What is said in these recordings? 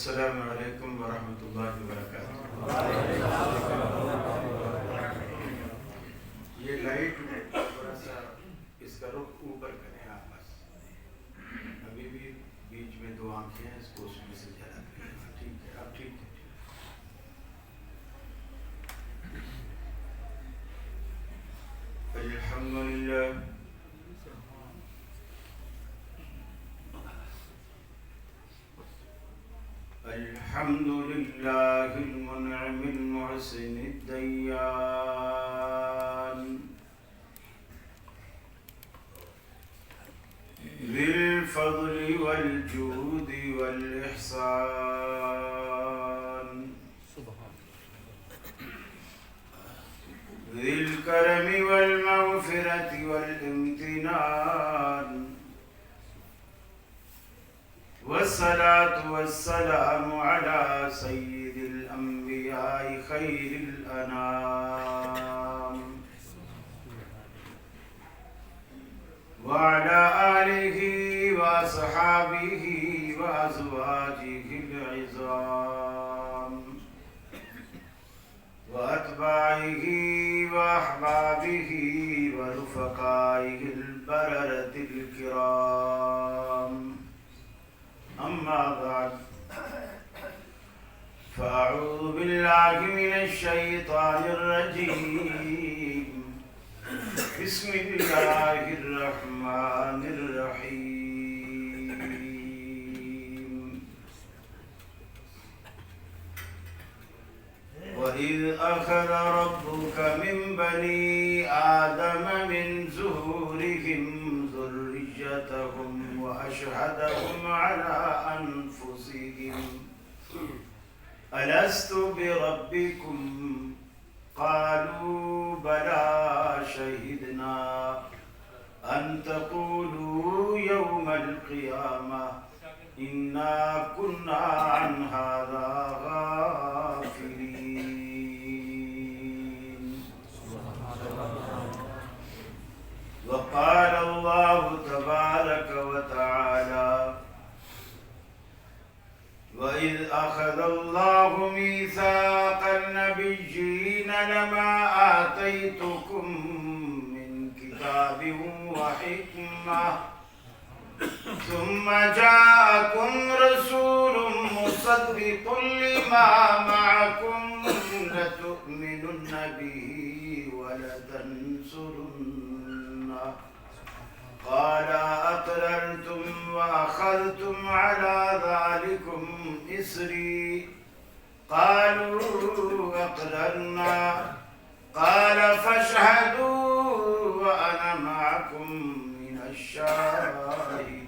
السلام علیکم ورحمۃ اللہ وبرکاتہ۔ یہ لائٹ تھوڑا سا اس کا رخ اوپر کریں آپ، بس ابھی بھی بیچ میں دو آنکھیں ہیں، اس کو اس میں سے جلا کریں۔ ٹھیک ہے، اب ٹھیک ہے۔ الحمدللہ الحمد لله المنعم المحسن الديان ذي الفضل والجود والإحسان ذي الكرم والمغفرة والامتنان، والصلاة والسلام على سيد الأنبياء خير الأنام وعلى آله وصحابه وأزواجه العظام وأتباعه وأحبابه ورفقائه البررة الكرام، أما بعد فأعوذ بالله من الشيطان الرجيم، بسم الله الرحمن الرحيم۔ وإذ أخذ ربك من بني آدم من ظهورهم ذريتهم وأشهدهم على أنفسهم ألست بربكم قالوا بلى شهدنا أن تقولوا يوم القيامة إنا كنا عن هذا غافلين۔ وقال الله تبارك وتعالى: وَإِذْ أَخَذَ اللَّهُ مِيثَاقَ النَّبِيِّينَ لَمَا آتَيْتُكُم مِّن كِتَابٍ وَحِكْمَةٍ ثُمَّ جَاءَكُمْ رَسُولٌ مُّصَدِّقٌ لِّمَا مَعَكُمْ لَتُؤْمِنُنَّ بِهِ وَلَتَنصُرُنَّهُ قال أقررتم وأخذتم على ذلكم إصري قالوا أقررنا قال فاشهدوا وأنا معكم من الشاهدين۔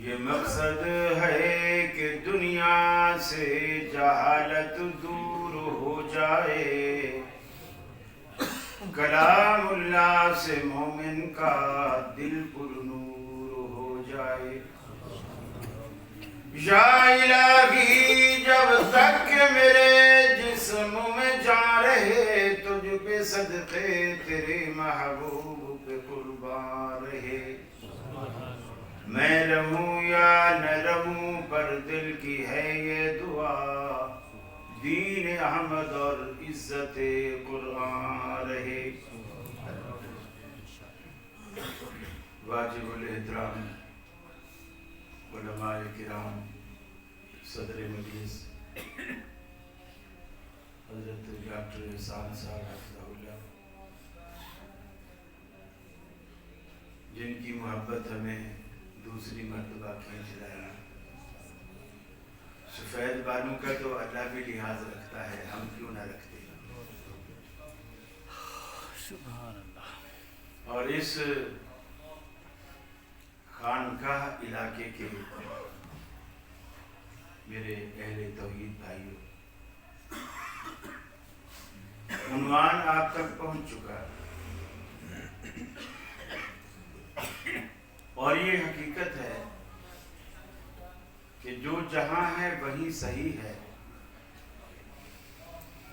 یہ مقصد ہے کہ دنیا سے جہالت دور ہو جائے، کلام اللہ سے مومن کا دل پر نور ہو جائے۔ یا الہی جب تک کہ میرے جسم میں جان رہے، تجھ پہ صدقے تیرے محبوب پہ قربان رہے، میں رہوں یا نہ رہوں پر دل کی ہے یہ دعا، دین احمد اور عزت قرآن رہے۔ واجب الاحترام علماء کرام، صدر مجلس حضرت ڈاکٹر احسان صاحب حفظہ اللہ، جن کی محبت ہمیں دوسری مرتبہ کھینچ لایا۔ سفید بانو کا تو اللہ بھی لحاظ رکھتا ہے، ہم کیوں نہ رکھتے۔ سبحان اللہ۔ اور اس خانقاہ علاقے کے میرے اہل توحید بھائیوں، عنوان آپ تک پہنچ چکا ہے، اور یہ حقیقت ہے کہ جو جہاں ہے وہیں صحیح ہے،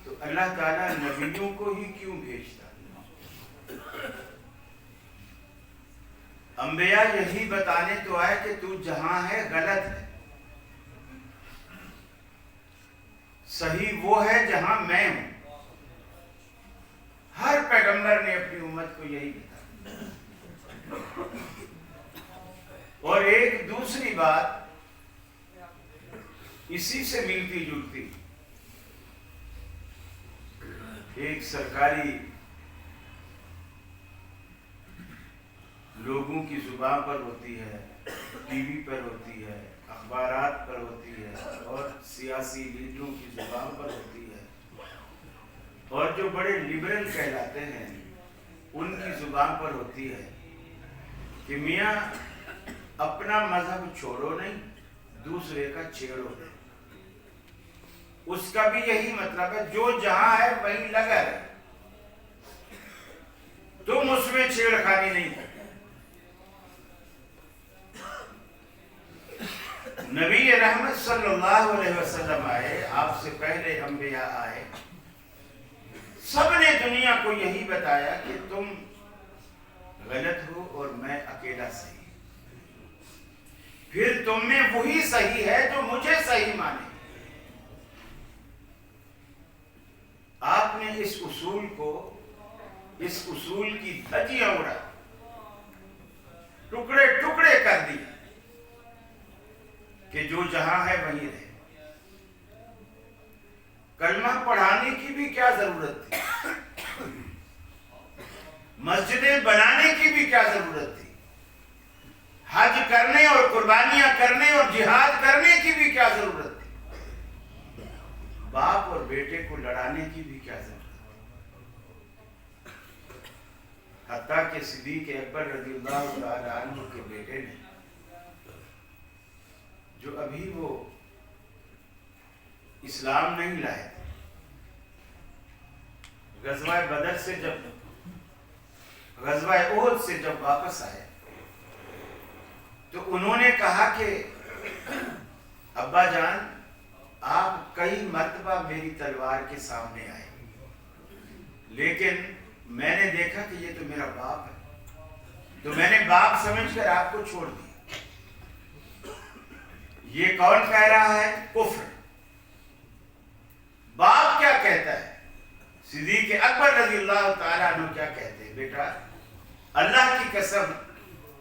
تو اللہ تعالیٰ نبیوں کو ہی کیوں بھیجتا؟ انبیاء یہی بتانے تو آئے کہ تو جہاں ہے غلط ہے، صحیح وہ ہے جہاں میں ہوں۔ ہر پیغمبر نے اپنی امت کو یہی بتایا۔ اور ایک دوسری بات اسی سے ملتی جلتی، ایک سرکاری لوگوں کی زبان پر ہوتی ہے، ٹی وی پر ہوتی ہے، اخبارات پر ہوتی ہے، اور سیاسی لیڈروں کی زبان پر ہوتی ہے، اور جو بڑے لبرل کہلاتے ہیں ان کی زبان پر ہوتی ہے کہ میاں اپنا مذہب چھوڑو نہیں، دوسرے کا چھیڑو نہیں۔ اس کا بھی یہی مطلب ہے جو جہاں ہے وہیں لگا رہے، تم اس میں چھیڑخانی نہیں کرتے۔ نبی رحمت صلی اللہ علیہ وسلم آئے، آپ سے پہلے انبیاء آئے، سب نے دنیا کو یہی بتایا کہ تم غلط ہو اور میں اکیلا صحیح، پھر تم میں وہی صحیح ہے جو مجھے صحیح مانے۔ آپ نے اس اصول کی دھجیاں اڑا، ٹکڑے ٹکڑے کر دیے کہ جو جہاں ہے وہیں رہے۔ کلمہ پڑھانے کی بھی کیا ضرورت تھی؟ مسجدیں بنانے کی بھی کیا ضرورت تھی؟ حج کرنے اور قربانیاں کرنے اور جہاد کرنے کی بھی کیا ضرورت تھی؟ باپ اور بیٹے کو لڑانے کی بھی کیا ضرورت تھی؟ حتیٰ کہ صدیق اکبر رضی اللہ تعالی عنہ کے بیٹے نے، جو ابھی وہ اسلام نہیں لائے تھے، غزوہ بدر سے غزوہ احد سے جب واپس آئے تو انہوں نے کہا کہ ابا جان آپ کئی مرتبہ میری تلوار کے سامنے آئے، لیکن میں نے دیکھا کہ یہ تو میرا باپ ہے، تو میں نے باپ سمجھ کر آپ کو چھوڑ دیا۔ یہ کون کہہ رہا ہے؟ کفر۔ باپ کیا کہتا ہے؟ صدیق اکبر رضی اللہ تعالیٰ عنہ کیا کہتے ہیں؟ بیٹا اللہ کی قسم،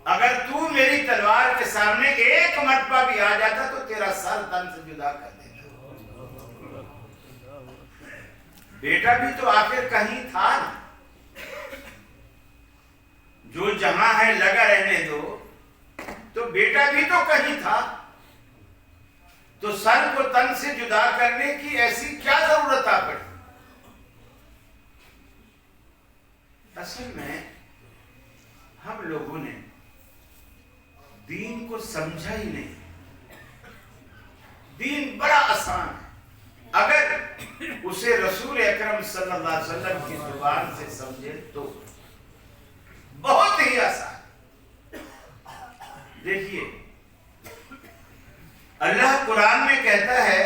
اگر تو میری تلوار کے سامنے ایک مرتبہ بھی آ جاتا تو تیرا سر تن سے جدا کر دیتا۔ بیٹا بھی تو آخر کہیں تھا نا، جو جہاں ہے لگا رہنے دو، تو بیٹا بھی تو کہیں تھا، تو سر کو تن سے جدا کرنے کی ایسی کیا ضرورت آ پڑی؟ اصل میں ہم لوگوں نے دین کو سمجھا ہی نہیں۔ دین بڑا آسان ہے، اگر اسے رسول اکرم صلی اللہ علیہ وسلم کی زبان سے سمجھے تو بہت ہی آسان۔ دیکھیے اللہ قرآن میں کہتا ہے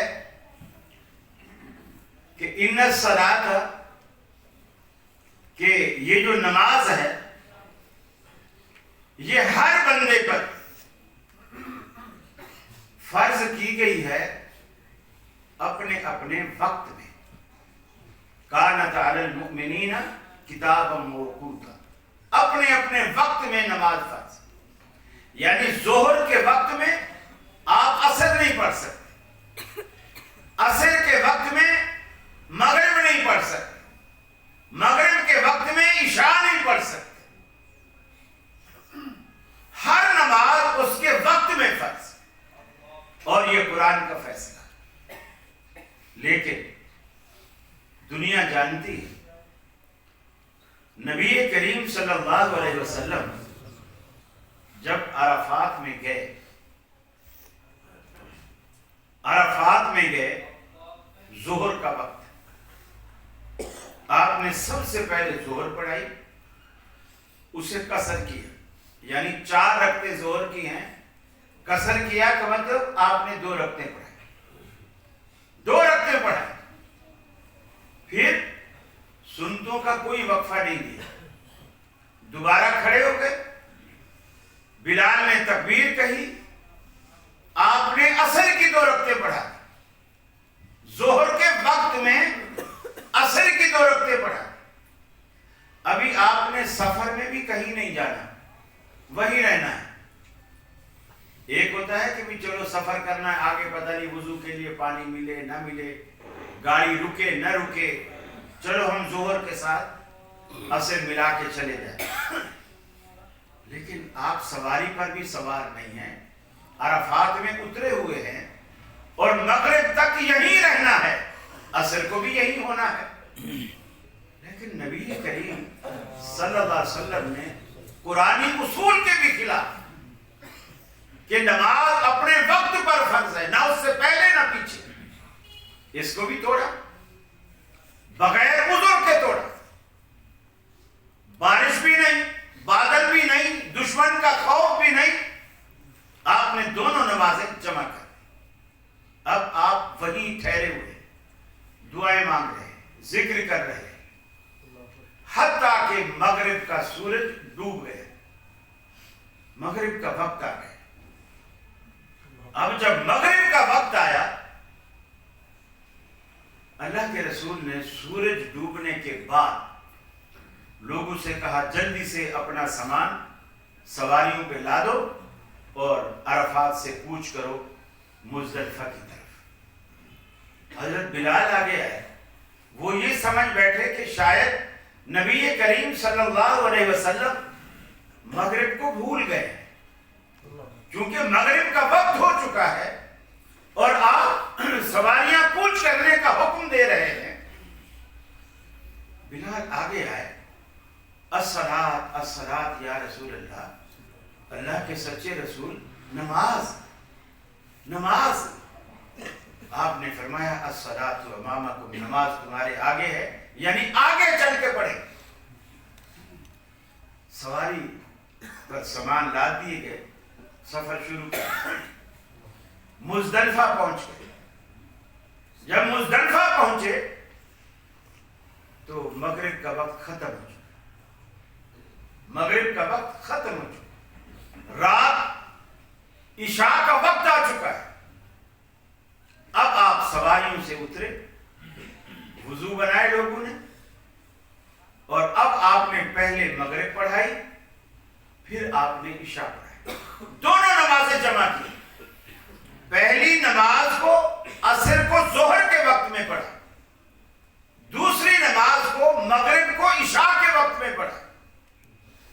کہ ان الصلاۃ، کہ یہ جو نماز ہے یہ ہر بندے پر فرض کی گئی ہے اپنے اپنے وقت میں۔ کانت علی المؤمنین کتابا موقوتا، اپنے اپنے وقت میں نماز فرض۔ یعنی ظہر کے وقت میں آپ عصر نہیں پڑھ سکتے، عصر کے وقت میں مغرب نہیں پڑھ سکتے، مغرب کے وقت میں عشاء نہیں پڑھ سکتے۔ ہر نماز اس کے وقت میں فرض، اور یہ قرآن کا فیصلہ۔ لیکن دنیا جانتی ہے نبی کریم صلی اللہ علیہ وسلم جب عرفات میں گئے، ظہر کا وقت، آپ نے سب سے پہلے ظہر پڑھائی، اسے قصر کیا، یعنی 4 رکعتیں ظہر کی ہیں، قصر کیا کا مطلب آپ نے 2 رکعتیں پڑھائی، 2 رکعتیں پڑھائی۔ پھر سنتوں کا کوئی وقفہ نہیں دیا، دوبارہ کھڑے ہو گئے، بلال نے تکبیر کہی، آپ نے عصر کی 2 رکعتیں پڑھا، ظہر کے وقت میں عصر کی 2 رکعتیں پڑھا۔ ابھی آپ نے سفر میں بھی کہیں نہیں جانا، وہیں رہنا ہے۔ ایک ہوتا ہے کہ بھی چلو سفر کرنا ہے، آگے پتہ نہیں وضو کے لیے پانی ملے نہ ملے، گاڑی رکے نہ رکے، چلو ہم ظہر کے ساتھ عصر ملا کے چلے جائیں۔ لیکن آپ سواری پر بھی سوار نہیں ہیں، عرفات میں اترے ہوئے ہیں اور مغرب تک یہیں رہنا ہے، عصر کو بھی یہیں ہونا ہے۔ لیکن نبی کریم صلی اللہ علیہ وسلم نے قرآنی اصول کے بھی خلاف کہ نماز اپنے وقت پر فرض ہے، نہ اس سے پہلے نہ پیچھے، اس کو بھی توڑا، بغیر عذر کے توڑا۔ بارش بھی نہیں، بادل بھی نہیں، دشمن کا خوف بھی نہیں، آپ نے دونوں نمازیں جمع کر دی۔ اب آپ وہیں ٹھہرے ہوئے، دعائیں مانگ رہے ہیں، ذکر کر رہے ہیں، حتیٰ کہ مغرب کا سورج ڈوب گیا، مغرب کا وقت آ گیا۔ اب جب مغرب کا وقت آیا، اللہ کے رسول نے سورج ڈوبنے کے بعد لوگوں سے کہا جلدی سے اپنا سامان سواریوں پہ لا دو اور عرفات سے کوچ کرو مزدلفہ کی طرف۔ حضرت بلال آگے آئے، وہ یہ سمجھ بیٹھے کہ شاید نبی کریم صلی اللہ علیہ وسلم مغرب کو بھول گئے، کیونکہ مغرب کا وقت ہو چکا ہے اور آپ سواریاں کوچ کرنے کا حکم دے رہے ہیں۔ بلال آگے آئے، الصلاۃ الصلاۃ یا رسول اللہ، اللہ کے سچے رسول، نماز نماز۔ آپ نے فرمایا الصلاۃ امامکم، نماز تمہارے آگے ہے، یعنی آگے چل کے پڑھیں۔ سواری پر سامان لاد دیے گئے، سفر شروع کیا، مزدلفہ پہنچ گئے۔ جب مزدلفہ پہنچے تو مغرب کا وقت ختم ہو چکا، مغرب کا وقت ختم ہو چکا، رات عشاء کا وقت آ چکا ہے۔ اب آپ سواریوں سے اترے، وضو بنائے لوگوں نے، اور اب آپ نے پہلے مغرب پڑھائی، پھر آپ نے عشاء پڑھائی، دونوں نمازیں جمع کی۔ پہلی نماز کو عصر کو ظہر کے وقت میں پڑھا، دوسری نماز کو مغرب کو عشاء کے وقت میں پڑھا،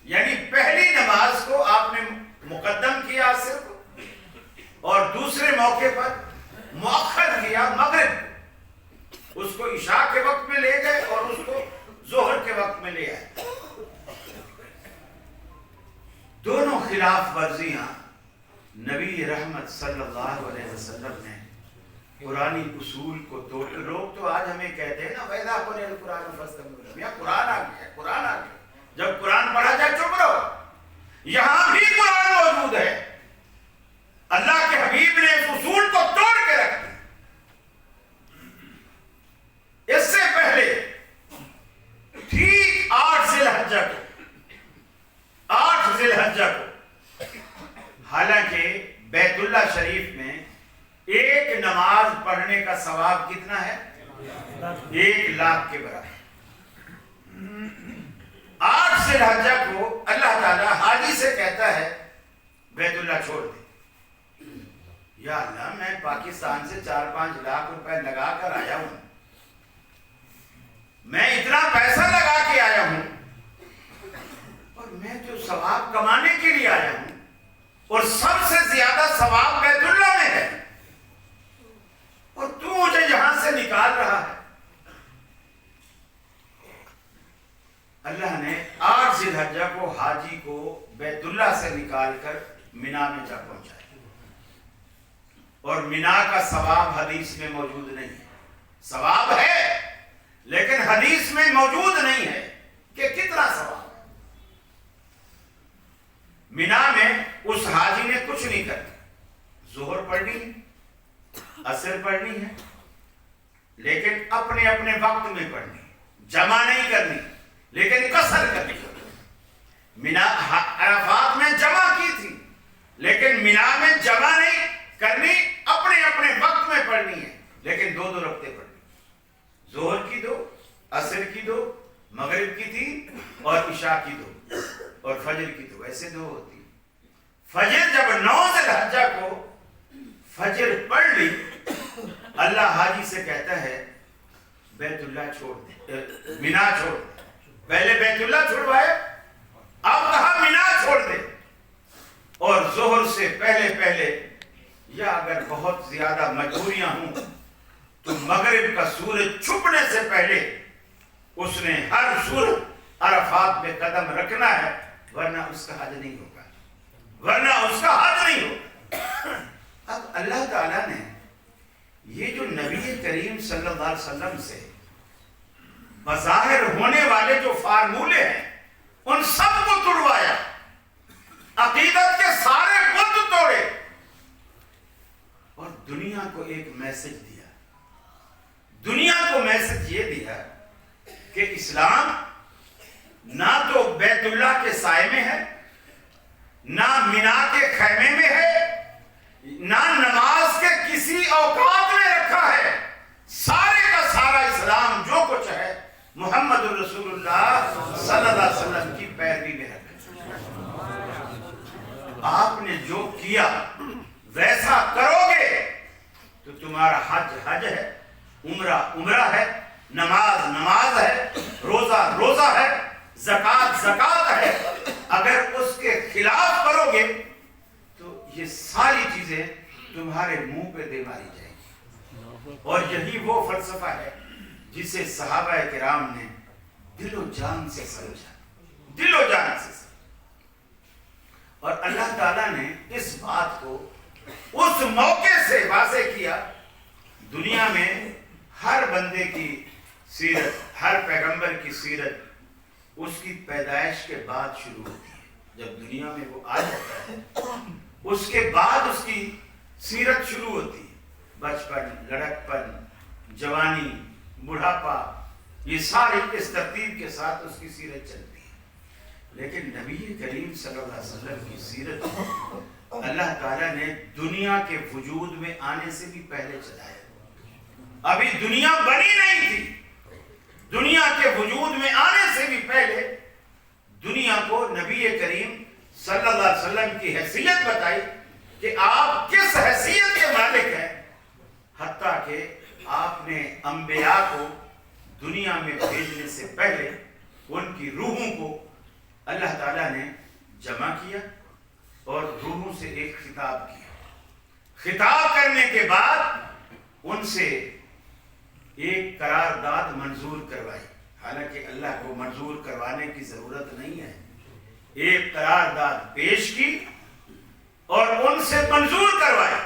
یعنی پہلی نماز کو آپ نے مقدم کیا عصر کو، اور دوسرے موقع پر مؤخر کیا مغرب کو، اس کو عشاء کے وقت میں لے گئے اور اس کو ظہر کے وقت میں لے آئے۔ دونوں خلاف ورزیاں نبی رحمت صلی اللہ علیہ وسلم نے قرآنی اصول کو توڑ۔ لوگ تو آج ہمیں کہتے ہیں نا وَإِذَا قُرِئَ الْقُرْآنُ فَاسْتَمِعُوا لَهُ، یا قرآن آ گیا، قرآن آ گیا، جب قرآن پڑھا جائے چپ رہو۔ یہاں بھی قرآن موجود ہے، اللہ کے حبیب نے اس اصول کو توڑ کے رکھ دیا۔ اس سے پہلے ٹھیک 8 ذی الحجہ کو، حالانکہ بیت اللہ شریف میں ایک نماز پڑھنے کا ثواب کتنا ہے؟ 1,00,000 کے برابر۔ 8 ذی الحجہ کو اللہ تعالیٰ حاجی سے کہتا ہے بیت اللہ چھوڑ دے۔ یا اللہ، میں پاکستان سے 4-5 لاکھ روپے لگا کر آیا ہوں، میں اتنا پیسہ لگا کے آیا ہوں، اور میں جو ثواب کمانے کے لیے آیا ہوں، اور سب سے زیادہ ثواب بیت اللہ میں ہے، اور تو مجھے یہاں سے نکال رہا ہے۔ اللہ نے 8 ذی الحجہ کو حاجی کو بیت اللہ سے نکال کر مینا میں جا پہنچایا، اور مینا کا ثواب حدیث میں موجود نہیں ہے۔ ثواب ہے لیکن حدیث میں موجود نہیں ہے کہ کتنا ثواب ہے۔ مینا میں اس حاجی نے کچھ نہیں کرنا، ظہر پڑھنی ہے، عصر پڑھنی ہے، لیکن اپنے اپنے وقت میں پڑھنی، جمع نہیں کرنی لیکن قصر کرنی۔ مینا عرفات میں جمع کی تھی لیکن مینا میں جمع نہیں کرنی، اپنے اپنے وقت میں پڑھنی ہے لیکن دو دو رکعتیں پڑھنی، ظہر کی 2، عصر کی 2، مغرب کی 3 اور عشاء کی 2 اور فجر کی 2، ایسے 2 ہوتی۔ فجر جب 9 ذی الحجہ کو فجر پڑھ لی، اللہ حاجی سے کہتا ہے بیت اللہ چھوڑ دے، مینا چھوڑ دے۔ پہلے بیت اللہ چھوڑوائے، اب کہا مینا چھوڑ دے، اور ظہر سے پہلے یا اگر بہت زیادہ مجبوریاں ہوں تو مغرب کا سورج چھپنے سے پہلے اس نے ہر صورت عرفات میں قدم رکھنا ہے، ورنہ اس کا حج نہیں ہوگا، ورنہ اس کا حج نہیں ہوگا۔ اب اللہ تعالیٰ نے یہ جو نبی کریم صلی اللہ علیہ وسلم سے بظاہر ہونے والے جو فارمولے ہیں ان سب کو توڑوایا، عقیدت کے سارے بت توڑے اور دنیا کو ایک میسج دیا۔ دنیا کو میسج یہ دیا کہ اسلام نہ تو بیت اللہ کے سائے میں ہے، نہ مینا کے خیمے میں ہے، نہ نماز کے کسی اوقات میں رکھا ہے، سارے کا سارا اسلام جو کچھ ہے محمد رسول اللہ صلی اللہ علیہ وسلم کی پیروی میں رکھا۔ آپ نے جو کیا ویسا کرو گے تو تمہارا حج حج ہے، عمرہ عمرہ ہے، نماز نماز ہے، روزہ روزہ ہے، زکوٰۃ زکوٰۃ ہے۔ اگر اس کے خلاف کرو گے تو یہ ساری چیزیں تمہارے منہ پہ دے ماری جائیں گی۔ اور یہی وہ فلسفہ ہے جسے صحابہ کرام نے دل و جان سے سمجھا، دل و جان سے سمجھا۔ اور اللہ تعالیٰ نے اس بات کو اس موقع سے واضح کیا۔ دنیا میں ہر بندے کی سیرت، ہر پیغمبر کی سیرت اس کی پیدائش کے بعد شروع ہوتی ہے۔ جب دنیا میں وہ آ جاتا ہے اس کے بعد اس کی سیرت شروع ہوتی ہے۔ بچپن، لڑکپن، جوانی، بڑھاپا، یہ ساری اس ترتیب کے ساتھ اس کی سیرت چلتی ہے۔ لیکن نبی کریم صلی اللہ علیہ وسلم کی سیرت اللہ تعالیٰ نے دنیا کے وجود میں آنے سے بھی پہلے چلایا۔ ابھی دنیا بنی نہیں تھی، دنیا کے وجود میں آنے سے بھی پہلے دنیا کو نبی کریم صلی اللہ علیہ وسلم کی حیثیت بتائی کہ آپ کس حیثیت کے مالک ہیں، حتیٰ کہ آپ نے انبیاء کو دنیا میں بھیجنے سے پہلے ان کی روحوں کو اللہ تعالیٰ نے جمع کیا اور روحوں سے ایک خطاب کیا۔ خطاب کرنے کے بعد ان سے ایک قرارداد منظور کروائی، حالانکہ اللہ کو منظور کروانے کی ضرورت نہیں ہے۔ ایک قرارداد پیش کی اور ان سے منظور کروائی۔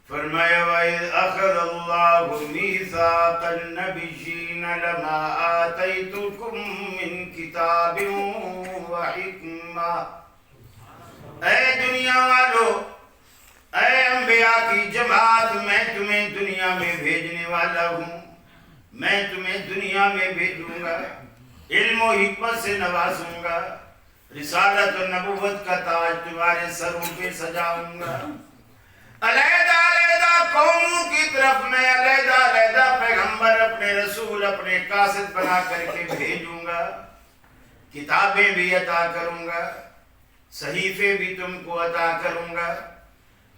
فرمایا وَإِذْ أَخَذَ اللَّهُ مِيثَاقَ النَّبِيِّينَ لَمَا آتَيْتُكُم مِّن كِتَابٍ وَحِكْمَةٍ۔ اے دنیا والو، اے انبیاء کی جماعت، میں تمہیں دنیا میں بھیجنے والا ہوں، میں تمہیں دنیا میں بھیجوں گا، علم و حکمت سے نوازوں گا، رسالت و نبوت کا تاج تمہارے سروں پہ سجاؤں گا، علیحدہ علیحدہ قوموں کی طرف میں علیحدہ علیحدہ پیغمبر، اپنے رسول، اپنے قاصد بنا کر کے بھیجوں گا، کتابیں بھی عطا کروں گا، صحیفے بھی تم کو عطا کروں گا،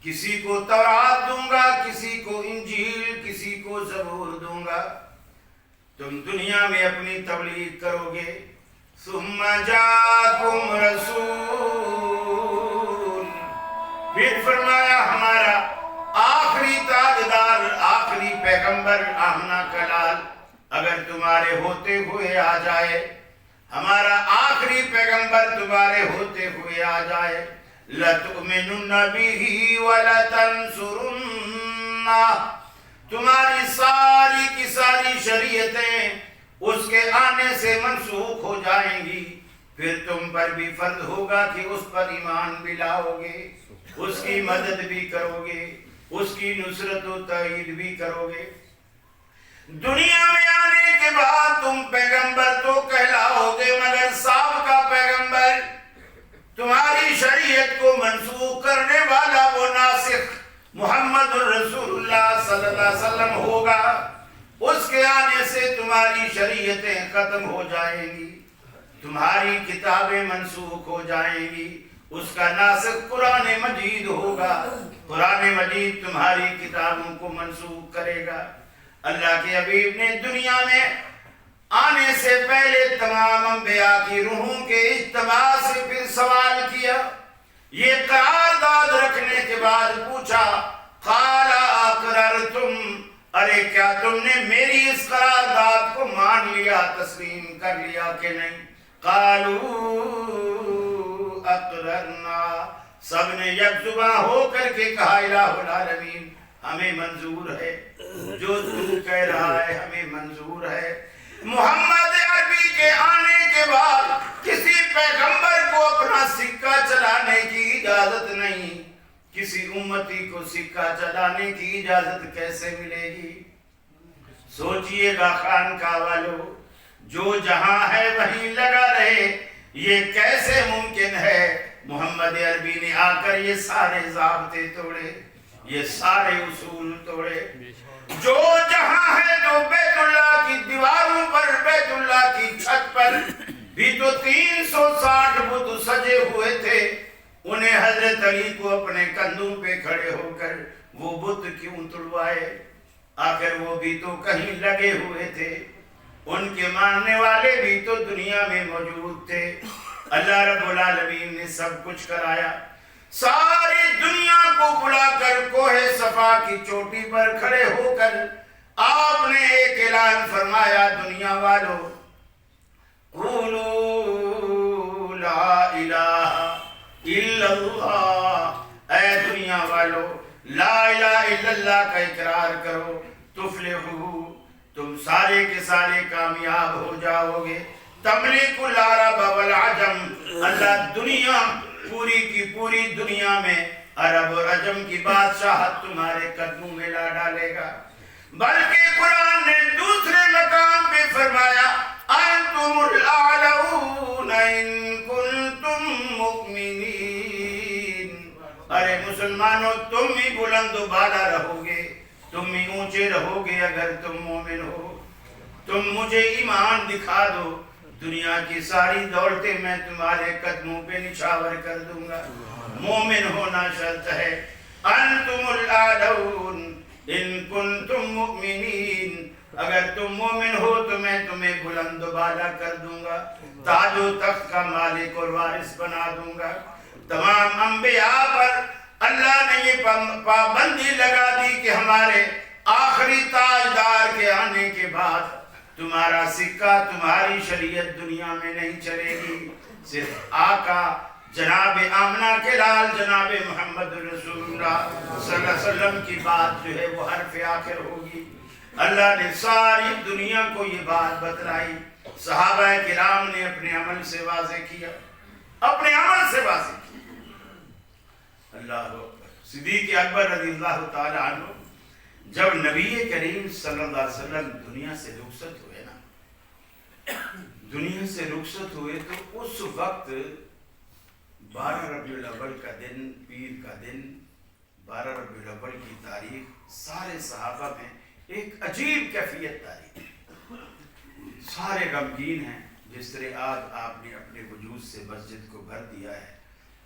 کسی کو تورات دوں گا، کسی کو انجیل، کسی کو زبور دوں گا، تم دنیا میں اپنی تبلیغ کرو گے۔ ثم جاءکم رسول، پھر فرمایا ہمارا آخری تاجدار، آخری پیغمبر آمنہ کلال اگر تمہارے ہوتے ہوئے آ جائے، ہمارا آخری پیغمبر تمہارے ہوتے ہوئے آ جائے، لَتُؤْمِنُنَّ بِهِ وَلَتَنْصُرُنَّهُ، تمہاری ساری کی ساری شریعتیں اس کے آنے سے منسوخ ہو جائیں گی، پھر تم پر بھی فرض ہوگا کہ اس پر ایمان بھی لاؤ گے، اس کی مدد بھی کرو گے۔ اس کی نصرت و تائید بھی کرو گے. دنیا میں آنے کے بعد تم پیغمبر تو کہلاؤ گے مگر سابقہ پیغمبر تمہاری شریعت کو منسوخ کرنے والا وہ ناسخ محمد الرسول اللہ صلی اللہ علیہ وسلم ہوگا. اس کے آنے سے تمہاری شریعتیں ختم ہو جائیں گی, تمہاری کتابیں منسوخ ہو جائیں گی. اس کا ناسخ قرآن مجید ہوگا. قرآن مجید تمہاری کتابوں کو منسوخ کرے گا. اللہ کے حبیب نے دنیا میں آنے سے پہلے تمام انبیاء کی روحوں کے اجتماع سے پھر سوال کیا. یہ قرارداد رکھنے کے بعد پوچھا قال اقررتم, ارے کیا تم نے میری اس قرارداد کو مان لیا, تسلیم کر لیا کہ نہیں؟ قالوا اقررنا, سب نے یک زباں ہو کر کے کہا الہ العالمین ہمیں منظور ہے, جو تو کہہ رہا ہے ہمیں منظور ہے. محمد عربی کے آنے کے بعد کسی پیغمبر کو اپنا سکہ چلانے کی اجازت نہیں. کسی امتی کو سکہ چلانے کی اجازت کیسے ملے گی؟ سوچئے گا خانقاہ والو, جو جہاں ہے وہیں لگا رہے, یہ کیسے ممکن ہے؟ محمد عربی نے آ کر یہ سارے ضابطے توڑے, یہ سارے اصول توڑے. جو جہاں ہے تو بیت اللہ کی دیواروں پر, بیت اللہ کی چھت پر بھی تو 360 بت سجے ہوئے تھے. انہیں حضرت علی کو اپنے کندھوں پہ کھڑے ہو کر وہ بت کیوں توڑوائے؟ آخر وہ بھی تو کہیں لگے ہوئے تھے, ان کے ماننے والے بھی تو دنیا میں موجود تھے. اللہ رب العالمین نے سب کچھ کرایا. ساری دنیا کو بلا کر کوہ صفا کی چوٹی پر کھڑے ہو کر آپ نے ایک اعلان فرمایا, دنیا والو قولوا لا الہ الا اللہ, اے دنیا والو لا الہ الا اللہ کا اقرار کرو, تفلحو, تم سارے کے سارے کامیاب ہو جاؤ گے. تملک العرب والعجم, اللہ دنیا پوری کی پوری دنیا میں عرب اور عجم کی بادشاہت تمہارے قدموں میں لا ڈالے گا. بلکہ قرآن نے دوسرے مقام پہ فرمایا انتم الاعلون ان کنتم مؤمنین, ارے مسلمانوں تم ہی بلند و بالا رہو گے, تم ہی اونچے رہو گے اگر تم مومن ہو. تم مجھے ایمان دکھا دو, دنیا کی ساری دولتیں میں تمہارے قدموں پہ نچھاور کر دوں گا. مومن ہونا شرط ہے. انتم الاعلون ان کنتم مؤمنین, اگر تم مومن ہو تو میں تمہیں بلند و بالا کر دوں گا, تاج و تخت کا مالک اور وارث بنا دوں گا. تمام انبیاء پر اللہ نے یہ پابندی لگا دی کہ ہمارے آخری تاجدار کے آنے کے بعد تمہارا سکہ, تمہاری شریعت دنیا میں نہیں چلے گی. صرف آقا جناب آمنہ کے لال جناب محمد رسول اللہ صلی اللہ علیہ وسلم کی بات جو ہے وہ حرف آخر ہوگی. اللہ نے ساری دنیا کو یہ بات بتلائی. صحابہ کرام نے اپنے عمل سے واضح کیا, اپنے عمل سے واضح کیا. اللہ اکبر. صدیق اکبر رضی اللہ تعالی عنہ جب نبی کریم صلی اللہ علیہ وسلم دنیا سے رخصت ہوئے نا, دنیا سے رخصت ہوئے تو اس وقت 12 ربیع الاول کا دن, پیر کا دن, 12 ربیع الاول کی تاریخ سارے صحابہ میں ایک عجیب کیفیت تاریخ ہے. سارے غمگین ہیں. جس طرح آج آپ نے اپنے وجود سے مسجد کو بھر دیا ہے,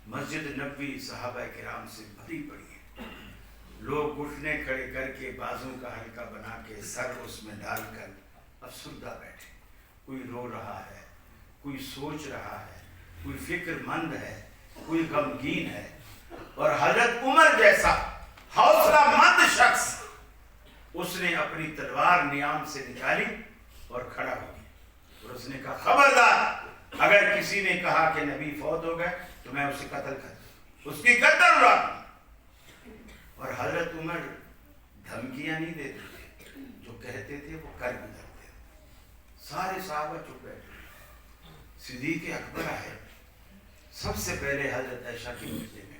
مسجد نبوی صحابہ کرام سے بھری پڑی ہے. لوگ گھٹنے کھڑے کر کے بازوں کا حلقہ بنا کے سر اس میں ڈال کر افسردہ بیٹھے. کوئی رو رہا ہے, کوئی سوچ رہا ہے, کوئی فکر مند ہے, کوئی غمگین ہے. اور حضرت عمر جیسا حوصلہ مند شخص, اس نے اپنی تلوار نیام سے نکالی اور کھڑا ہو گیا. اور اس نے کہا خبردار, اگر کسی نے کہا کہ نبی فوت ہو گئے تو میں اسے قتل کر دوں, اس کی گردن اڑا دوں. اور حضرت عمر دھمکیاں نہیں دیتے تھے, جو کہتے تھے وہ کر گزرتے تھے. سارے صحابہ چپ بیٹھے. صدیق اکبر ہے, سب سے پہلے حضرت عائشہ کی مسجد میں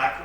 8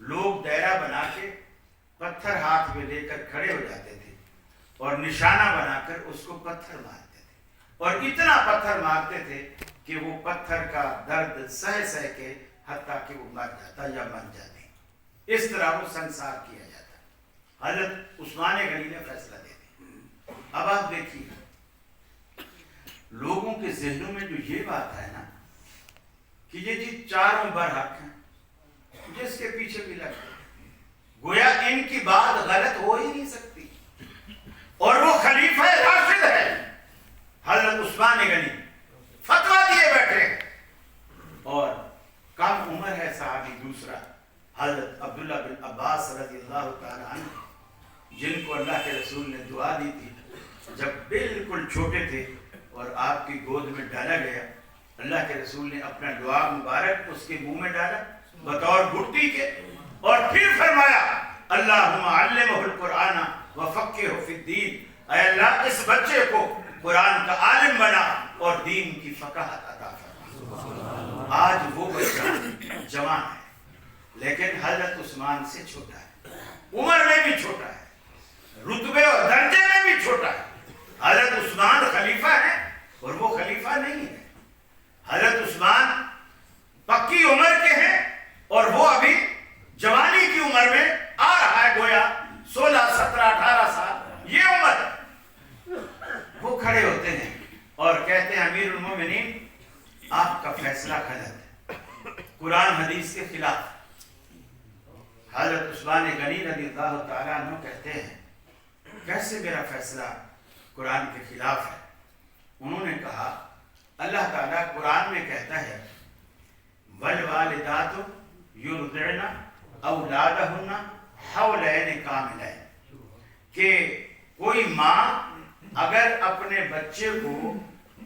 لوگ دائرہ بنا کے پتھر ہاتھ میں لے کر کھڑے ہو جاتے تھے اور نشانہ بنا کر اس کو پتھر مارتے تھے، اور اتنا پتھر مارتے تھے کہ وہ پتھر کا درد سہ سہ کے حتیٰ کہ وہ مر جاتا یا بن جاتے۔ اس طرح وہ سنسار کیا جاتا۔ حضرت عثمان غنی نے فیصلہ دے دیا۔ اب آپ دیکھیے لوگوں کے ذہنوں میں جو یہ بات ہے نا کہ یہ جی چاروں برحق ہیں، جس کے پیچھے بھی لگتے گویا ان کی بات غلط ہو ہی نہیں سکتی، اور وہ خلیفہ راشد ہے حضرت عثمان غنی، فتویٰ دیے بیٹھے ہیں۔ اور کم عمر ہے صحابی دوسرا حضرت عبداللہ بن عباس رضی اللہ تعالیٰ عنہ، جن کو اللہ کے رسول نے دعا دی تھی جب بالکل چھوٹے تھے اور آپ کی گود میں ڈالا گیا، اللہ کے رسول نے اپنا دعا مبارک اس کے منہ میں ڈالا بطور گھٹی کے، اور پھر فرمایا اللہم علمہ القرآن وفقہہ فی الدین، اے اللہ اس بچے کو قرآن کا عالم بنا اور دین کی فقاہت عطا فرما۔ آج وہ بچہ جوان ہے لیکن حضرت عثمان سے چھوٹا ہے، عمر میں بھی چھوٹا ہے، رتبے اور درجے میں بھی چھوٹا ہے۔ حضرت عثمان خلیفہ ہے اور وہ خلیفہ نہیں ہے۔ حضرت عثمان پکی عمر کے ہیں اور وہ ابھی جوانی کی عمر میں آ رہا ہے، گویا 16 17 18 سال یہ عمر۔ وہ کھڑے ہوتے ہیں اور کہتے ہیں امیر المومنین آپ کا فیصلہ غلط ہے، قرآن حدیث کے خلاف۔ حضرت عثمان غنی رضی اللہ تعالیٰ عنہ کہتے ہیں کیسے میرا فیصلہ قرآن کے خلاف ہے؟ انہوں نے کہا اللہ تعالیٰ قرآن میں کہتا ہے والوالدات یرضعن اولادہن حولین کاملین، کہ کوئی ماں اگر اپنے بچے کو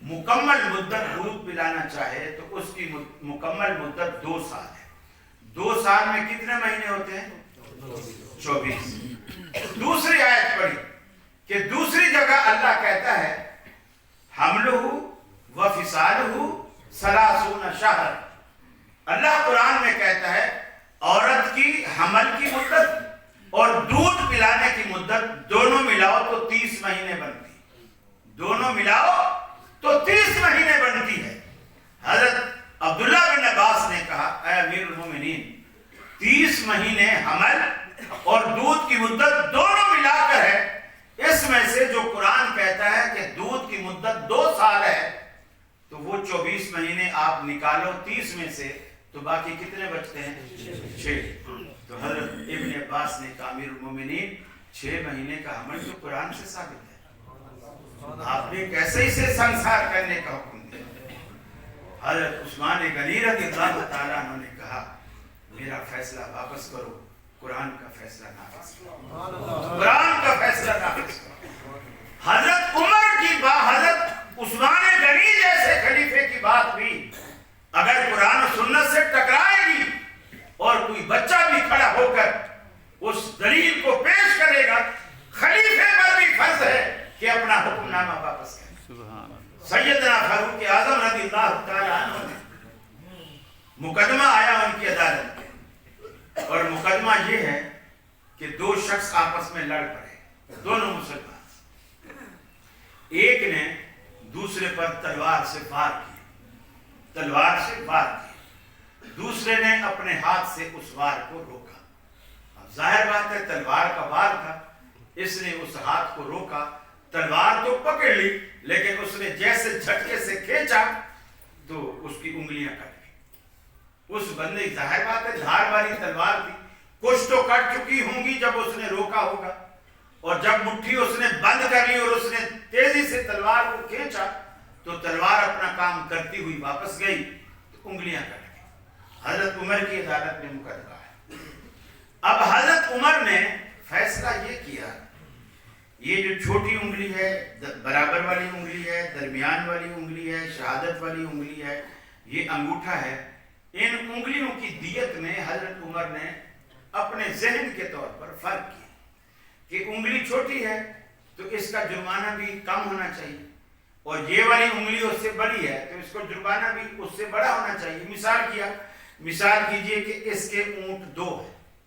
مکمل مدت دودھ پلانا چاہے تو اس کی مکمل مدت 2 سال ہے۔ 2 سال میں کتنے مہینے ہوتے ہیں؟ 24۔ دوسری آیت پڑھی کہ دوسری جگہ اللہ کہتا ہے حملہ وفصالہ 30 شہر۔ اللہ قرآن میں کہتا ہے عورت کی حمل کی مدت اور دودھ پلانے کی مدت دونوں ملاؤ تو 30 مہینے بنتی، دونوں ملاؤ تو 30 مہینے بنتی ہے۔ حضرت عبداللہ بن عباس نے کہا اے امیر المومنین 30 مہینے حمل اور دودھ کی مدت دونوں ملا کر ہے، اس میں سے جو قرآن کہتا ہے کہ دودھ کی مدت 2 سال ہے تو وہ 24 مہینے آپ نکالو 30 میں سے تو باقی کتنے بچتے ہیں؟ 6۔ تو حضرت ابن عباس نے کہا امیر المومنین 6 مہینے کا حمل تو قرآن سے ثابت ہے، آپ نے کیسے اسے سنسار کرنے کا حکم دیا؟ حضرت عثمان غنی رضی اللہ تعالیٰ عنہ نے کہا میرا فیصلہ واپس کرو، قرآن کا فیصلہ نافذ کرو، قرآن کا فیصلہ نافذ کرو۔ حضرت عمر کی بات، حضرت عثمان غنی جیسے خلیفے کی بات بھی اگر قرآن و سنت سے ٹکرائے گی اور کوئی بچہ بھی کھڑا ہو کر اس دلیل کو پیش کرے گا، خلیفے پر بھی فرض ہے کہ اپنا حکم نامہ واپس کرے۔ سیدنا فاروق اعظم رضی اللہ تعالیٰ عنہ نے مقدمہ آیا ان کی عدالت میں، اور مقدمہ یہ ہے کہ 2 شخص آپس میں لڑ پڑے، دونوں مسلمان، ایک نے دوسرے پر تلوار سے وار کیا، دوسرے نے اپنے ہاتھ سے اس وار کو روکا۔ اب ظاہر بات ہے تلوار کا وار تھا، اس نے اس ہاتھ کو روکا، تلوار تو پکڑ لی لیکن اس نے جیسے جھٹکے سے کھینچا تو اس کی انگلیاں کٹ گئی۔ اس بندے کی ظاہر بات ہے دھار والی تلوار تھی، کچھ تو کٹ چکی ہوں گی جب اس نے روکا ہوگا، اور جب مٹھی اس نے بند کر لی اور اس نے تیزی سے تلوار کو کھینچا تو تلوار اپنا کام کرتی ہوئی واپس گئی تو انگلیاں کٹ گئی۔ حضرت عمر کی عدالت میں مقدمہ ہے۔ اب حضرت عمر نے فیصلہ یہ کیا یہ جو چھوٹی انگلی ہے، برابر والی انگلی ہے، درمیان والی انگلی ہے، شہادت والی انگلی ہے، یہ انگوٹھا ہے، ان انگلیوں کی دیت میں حضرت عمر نے اپنے ذہن کے طور پر فرق کیا کہ انگلی چھوٹی ہے تو اس کا جرمانہ بھی کم ہونا چاہیے، اور یہ والی انگلی اس سے بڑی ہے تو اس کو جرمانہ بھی اس سے بڑا ہونا چاہیے۔ مثال کیا، مثال کیجئے کہ اس کے اونٹ 2 ہیں،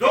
2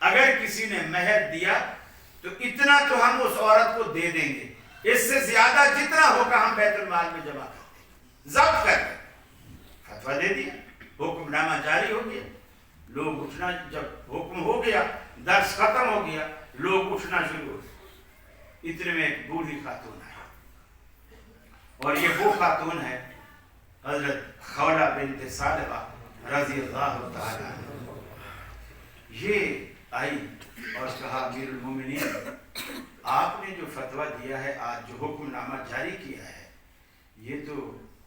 اگر کسی نے مہر دیا تو اتنا تو ہم اس عورت کو دے دیں گے، اس سے زیادہ جتنا ہوگا ہم بیت المال میں جمع کر دیں، ضبط کر دیں۔ فتویٰ دے دیا، حکم نامہ جاری ہو گیا، لوگ اٹھنا، جب حکم ہو گیا، درس ختم ہو گیا، لوگ اٹھنا شروع ہو گئے۔ اتنے میں ایک بوڑھی خاتون آئی، اور یہ وہ خاتون ہے حضرت خولہ بنت ثعلبہ رضی اللہ تعالی عنہ۔ یہ آئی اور کہا امیر المومنین، آپ نے جو فتویٰ دیا ہے، آج جو حکم نامہ جاری کیا ہے، یہ تو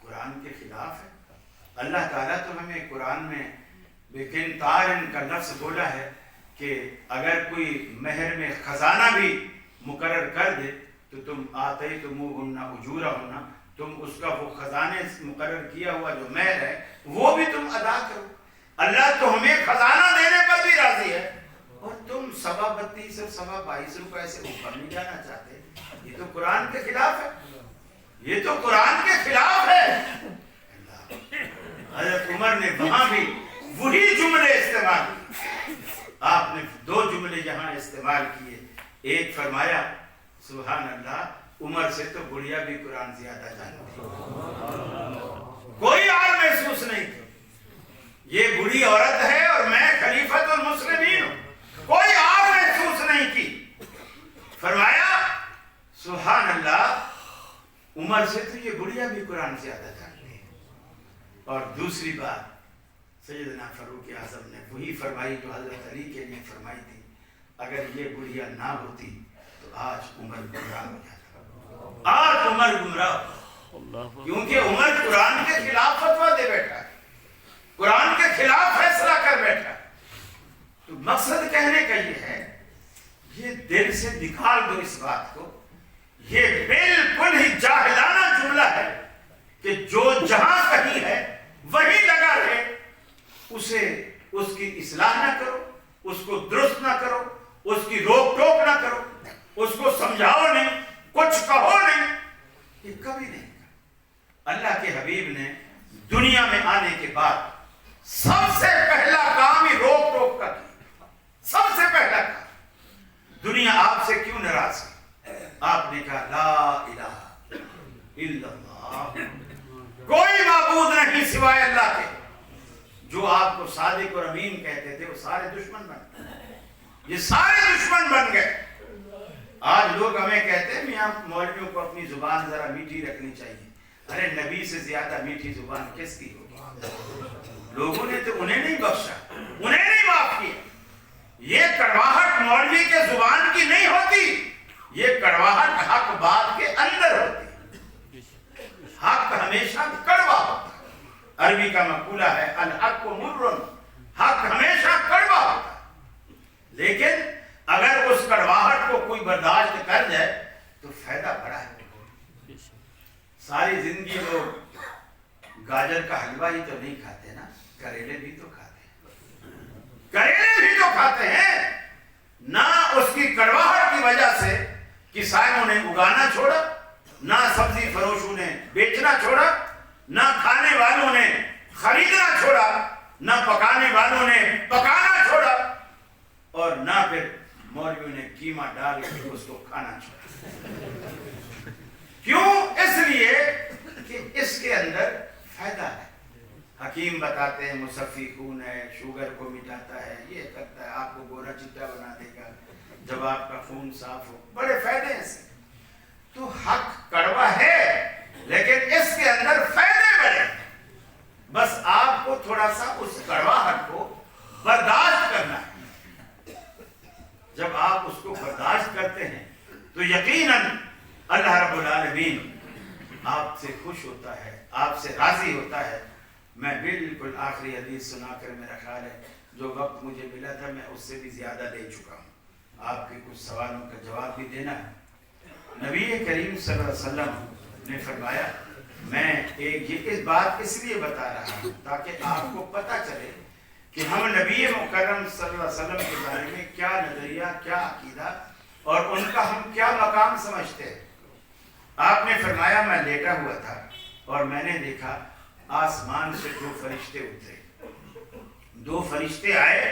قرآن کے خلاف ہے۔ اللہ تعالیٰ تو ہمیں قرآن میں بِقِنطَارٍ کا لفظ بولا ہے کہ اگر کوئی مہر میں خزانہ بھی مقرر کر دے تو تم آتَیْتُمُوهُنَّ أُجُورَهُنَّ، تم اس کا وہ خزانے مقرر کیا ہوا جو مہر ہے وہ بھی تم ادا کرو۔ اللہ تو ہمیں خزانہ دینے پر بھی راضی ہے، اور تم 32 اور 22 روپے سے اوپر نہیں جانا چاہتے۔ یہ تو قرآن کے خلاف ہے، یہ تو قرآن کے خلاف ہے۔ حضرت عمر نے وہاں بھی وہی جملے استعمال کیے۔ آپ نے 2 جملے یہاں استعمال کیے، ایک فرمایا سبحان اللہ، عمر سے تو بڑھیا بھی قرآن زیادہ جانتی، کوئی اور محسوس نہیں کی، یہ بڑھی عورت ہے اور میں خلیفۃ المسلمین ہوں، کوئی اور محسوس نہیں کی۔ فرمایا سبحان اللہ، عمر سے تو یہ بڑھیا بھی قرآن زیادہ جانتی ہے۔ اور دوسری بات سیدنا فاروق اعظم نے وہی فرمائی جو حضرت علی کے لیے فرمائی تھی، اگر یہ بڑھیا نہ ہوتی تو آج عمر گمراہ ہو جاتا، آج عمر گمراہ، کیونکہ عمر قرآن کے خلاف فتویٰ دے بیٹھا، قرآن کے خلاف فیصلہ کر بیٹھا۔ تو مقصد کہنے کا یہ ہے، یہ دل سے نکال دو اس بات کو، یہ بالکل ہی جاہلانہ جملہ ہے کہ جو جہاں کہیں ہے وہی لگا رہے، اسے اس کی اصلاح نہ کرو، اس کو درست نہ کرو، اس کی روک ٹوک نہ کرو، اس کو سمجھاؤ نہیں، کچھ کہو نہیں، یہ کبھی نہیں کرا۔ اللہ کے حبیب نے دنیا میں آنے کے بعد سب سے پہلا کام ہی روک ٹوک کا کیا، سب سے پہلا کام۔ دنیا آپ سے کیوں ناراض ہے؟ آپ نے کہا لا الہ الا اللہ، کوئی معبود نہیں سوائے اللہ کے۔ جو آپ کو صادق اور امین کہتے تھے وہ سارے دشمن بن گئے، یہ سارے دشمن بن گئے۔ آج لوگ ہمیں کہتے ہیں میاں مولویوں کو اپنی زبان ذرا میٹھی رکھنی چاہیے۔ ارے نبی سے زیادہ میٹھی زبان کس کی ہوگی؟ لوگوں نے تو انہیں نہیں بخشا، انہیں نہیں معاف کیا۔ یہ کڑواہٹ مولوی کے زبان کی نہیں ہوتی، یہ کڑواہٹ حق بات کے اندر ہوتی۔ حق ہمیشہ کڑوا ہوتا ہے، عربی کا مقولہ ہے الحق مر، حق ہمیشہ کڑوا ہوتا ہے، لیکن اگر اس کڑواہٹ کو کوئی برداشت کر جائے تو فائدہ بڑا ہے۔ ساری زندگی لوگ گاجر کا حلوہ ہی تو نہیں کھاتے نا، کریلے بھی تو کھاتے ہیں، کریلے بھی تو کھاتے ہیں نہ۔ اس کی کڑواہٹ کی وجہ سے کسانوں نے اگانا چھوڑا، نہ سبزی فروشوں نے بیچنا چھوڑا، نہ کھانے والوں نے خریدنا چھوڑا، نہ پکانے والوں نے پکانا چھوڑا، اور نہ پھر مولویوں نے قیمہ ڈال کے اس کو کھانا چھوڑا۔ کیوں؟ اس لیے کہ اس کے اندر فائدہ ہے۔ حکیم بتاتے ہیں مصفی خون ہے، شوگر کو مٹاتا ہے، یہ کرتا ہے، آپ کو گورا چٹا بنا دے گا جب آپ کا خون صاف ہو، بڑے فائدے ہیں سے۔ تو حق کڑوا ہے لیکن اس کے اندر فائدے بڑے ہیں، بس آپ کو تھوڑا سا اس کڑواہٹ کو برداشت کرنا ہے۔ جب آپ اس کو برداشت کرتے ہیں تو یقیناً اللہ رب العالمین آپ سے خوش ہوتا ہے، آپ سے راضی ہوتا ہے۔ میں بالکل آخری حدیث سنا کر میرا خیال ہے جو وقت مجھے ملا تھا میں اس سے بھی زیادہ لے چکا ہوں، آپ کے کچھ سوالوں کا جواب بھی دینا ہے۔ نبی کریم صلی اللہ علیہ وسلم نے فرمایا، میں اس بات اس لیے بتا رہا ہوں تاکہ آپ کو پتہ چلے کہ ہم نبی مکرم صلی اللہ علیہ وسلم کے بارے میں کیا نظریہ، کیا عقیدہ اور ان کا ہم کیا مقام سمجھتے ہیں۔ آپ نے فرمایا میں لیٹا ہوا تھا اور میں نے دیکھا آسمان سے 2 فرشتے اترے، 2 فرشتے آئے،